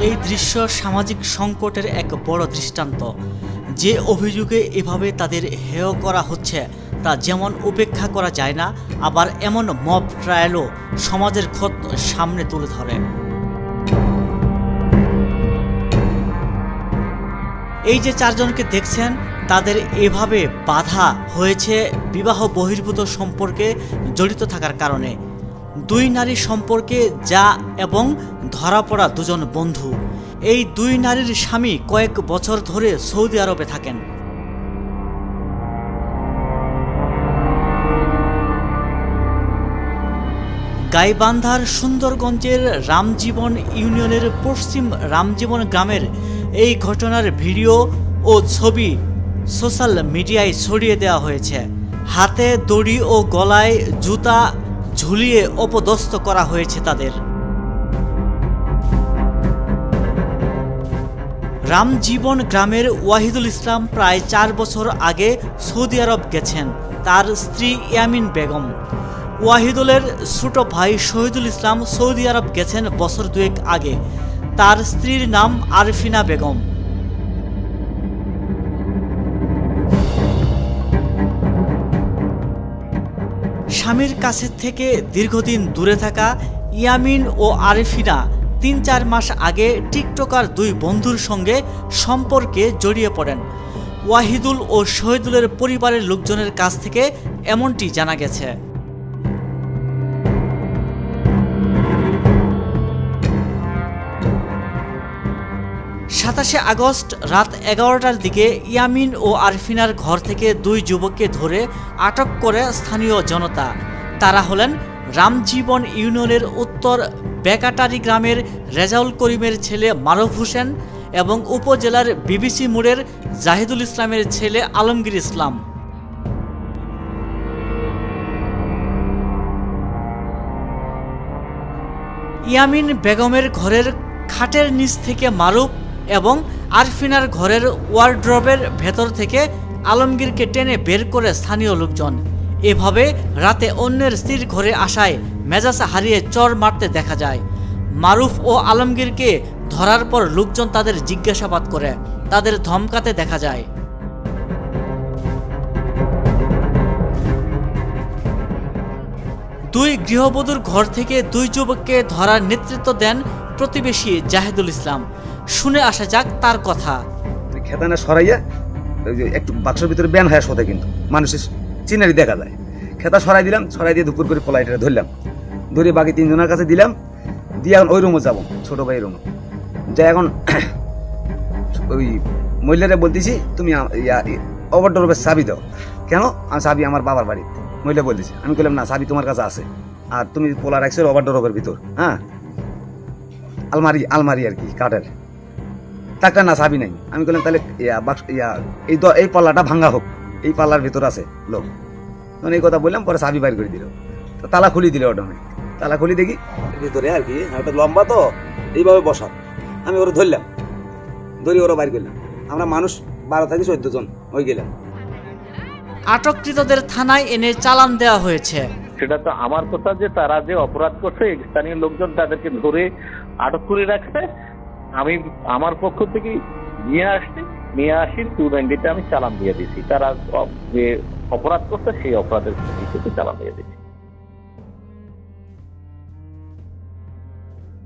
এই দৃশ্য সামাজিক সংকটের এক বড় দৃষ্টান্ত। যে অভিযোগে এভাবে তাদের হেয় করা হচ্ছে তা যেমন উপেক্ষা করা যায় না, আবার এমন মব ট্রায়ালও সমাজের ক্ষত সামনে তুলে ধরে। এই যে চারজনকে দেখছেন, তাদের এভাবে বাধা হয়েছে বিবাহ বহির্ভূত সম্পর্কে জড়িত থাকার কারণে। দুই নারী সম্পর্কে যা এবং ধরা পড়া দুজন বন্ধু। এই দুই নারীর স্বামী কয়েক বছর ধরে সৌদি আরবে থাকেন। গাইবান্ধার সুন্দরগঞ্জের রামজীবন ইউনিয়নের পশ্চিম রামজীবন গ্রামের এই ঘটনার ভিডিও ও ছবি সোশ্যাল মিডিয়ায় ছড়িয়ে দেওয়া হয়েছে। হাতে দড়ি ও গলায় জুতা ঝুলিয়ে অপদস্থ করা হয়েছে তাদের। রামজীবন গ্রামের ওয়াহিদুল ইসলাম প্রায় 4 বছর আগে সৌদি আরব গেছেন তার স্ত্রী ইয়ামিন বেগম। ওয়াহিদুলের ছোট ভাই শহীদুল ইসলাম সৌদি আরব গেছেন বছর 2 আগে। তার স্ত্রীর নাম আরফিনা বেগম। স্বামীর কাছে থেকে দীর্ঘদিন দূরে থাকা ইয়ামিন ও আরফিনা 3-4 মাস আগে টিকটকার 2 বন্ধুর সঙ্গে সম্পর্কে জড়িয়ে পড়েন। ওয়াহিদুল ও শহীদুলের পরিবারের লোকজনের কাছ থেকে এমনটি জানা গেছে। 27 আগস্ট রাত 11টার দিকে ইয়ামিন ও আরফিনার ঘর থেকে 2 যুবককে ধরে আটক করে স্থানীয় জনতা। তারা হলেন রামজীবন ইউনিয়নের উত্তর বেকাটারি গ্রামের রেজাউল করিমের ছেলে মারুফ হোসেন এবং উপজেলার বিবিসি মোড়ের জাহিদুল ইসলামের ছেলে আলমগীর ইসলাম। ইয়ামিন বেগমের ঘরের খাটের নিচ থেকে মারুফ এবং আরফিনার ঘরের ওয়ার্ড্রবের ভেতর থেকে আলমগীরকে টেনে বের করে স্থানীয় লোকজন। এভাবে রাতে অন্যের স্ত্রীর ঘরে আসায় মেজাজ হারিয়ে চর মারতে দেখা যায়। মারুফ ও আলমগীরকে ধরার পর লোকজন তাদের জিজ্ঞাসাবাদ করে, তাদের ধমকাতে দেখা যায়। দুই গৃহবধূর ঘর থেকে 2 যুবককে ধরার নেতৃত্ব দেন প্রতিবেশী জাহিদুল ইসলাম। শুনে আসা যাক তার কথা। খেতানা সরাইয়া একটু বাক্সের ভিতরে ব্যান হয়ে শোধে, কিন্তু মানুষের চিনারি দেখা যায়। খেতা সরাই দিলাম, সরাই দিয়ে দুপুর করে ফলাইটা ধরলাম, ধরে বাকি 3 জনের কাছে দিলাম, দিয়ে এখন ওই রুমে যাবো, ছোট ভাই রুমে যাই। এখন ওই মহিলারা বলতেছি তুমি ওভারডোরের চাবি দাও। কেন? চাবি আমার বাবার বাড়ি। মহিলা বলতেছি, আমি বললাম না, চাবি তোমার কাছে আছে, আর তুমি পোলা রাখছো ওভারডোরের ভিতর, হ্যাঁ আলমারি আর কি কাঠের, তাকটা না চাবি নাই। আমি বললাম তাহলে এই পাল্লাটা ভাঙা হোক, এই পাল্লার ভিতর আছে লোক। তখন এই কথা বললাম, পরে চাবি বাইর করে দিল, তালা খুলি দিল অটোমেটিক। তালা খুলি দেখি ভিতরে আর কি একটা লম্বা, তো এইভাবে বসা। আমি ওরা ধরলাম, ধরি ওরা বাইর করলাম। আমরা মানুষ 12 থেকে 14 জন হয়ে গেলাম। আটককৃতদের থানায় এনে চালান দেওয়া হয়েছে। সেটা তো আমার কথা যে তারা যে অপরাধ করছে, স্থানীয় লোকজন তাদেরকে ধরে আটক করে রাখছে। আমি আমার পক্ষ থেকে নিয়ে আসি 290-তে আমি চালান দিয়ে দিছি। তারা যে অপরাধ করছে সেই অপরাধের চালান দিয়ে দিচ্ছি।